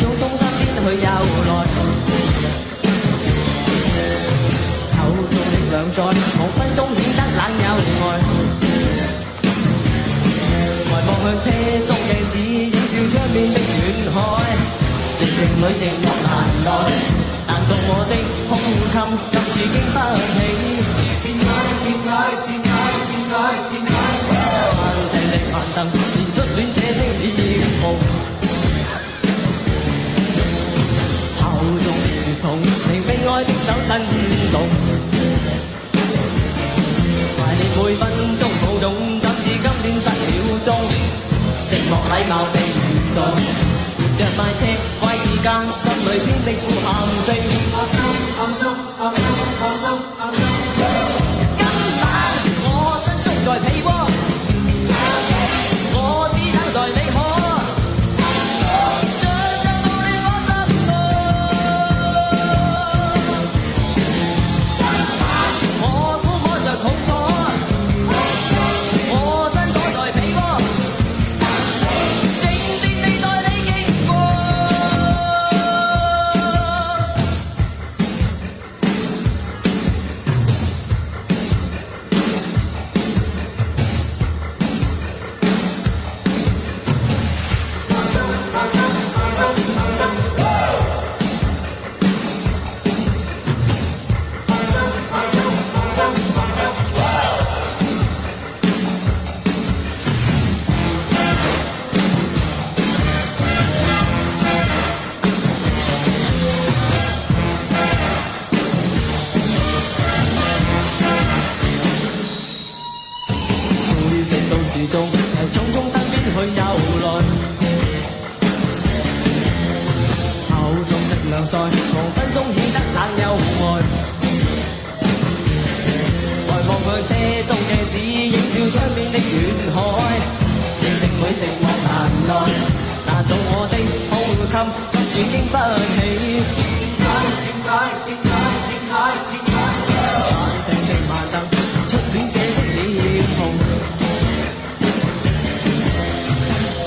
從中山邊去遊來，口中的兩腮，無分鐘顯得冷又呆。呆望向車中鏡子，映照窗邊的遠海，靜靜裏寂寞難耐。難道我的胸襟今次經不起？變解變解變解變解變解，漫地力漫登，練出戀者的臉紅。口中的絕痛，令悲哀的手震動。懷念每分鐘抱擁，怎知今天失了蹤？寂寞禮貌地蠕動，沿着快車歸家，心裏邊的呼喊聲。阿叔阿叔阿叔阿叔阿叔，今晚我身縮在被窩，我只等待你可。時鐘從中山邊去遊來，口中的兩腮，無分鐘顯得冷又呆。呆望向車中鏡子，映照窗邊的遠海，靜靜裏寂寞難耐。難道我的胸襟今次經不起？點解點解點解點解？殘定的慢燈，出戀者的臉紅。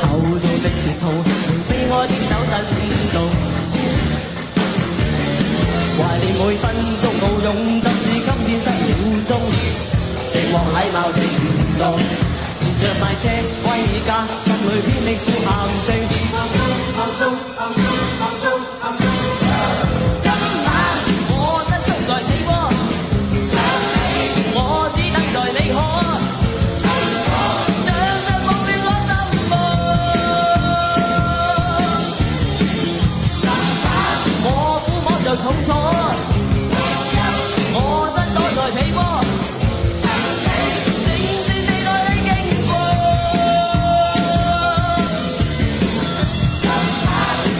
口中的絕痛，令悲哀的手震動。懷念每分鐘抱擁，怎知今天失了蹤？寂寞禮貌地蠕動，沿着快車歸家，心裏邊的呼喊聲。阿叔阿叔阿叔阿叔阿叔，今晚我身縮在被窩，我只等待你可。痛楚，我身躲在被窩，靜靜地待你經過。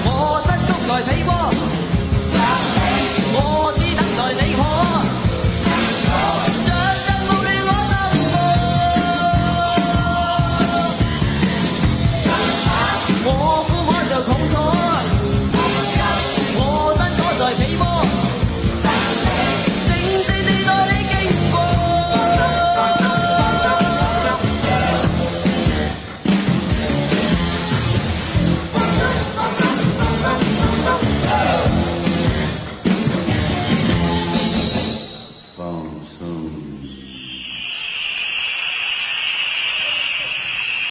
我身縮在被窩。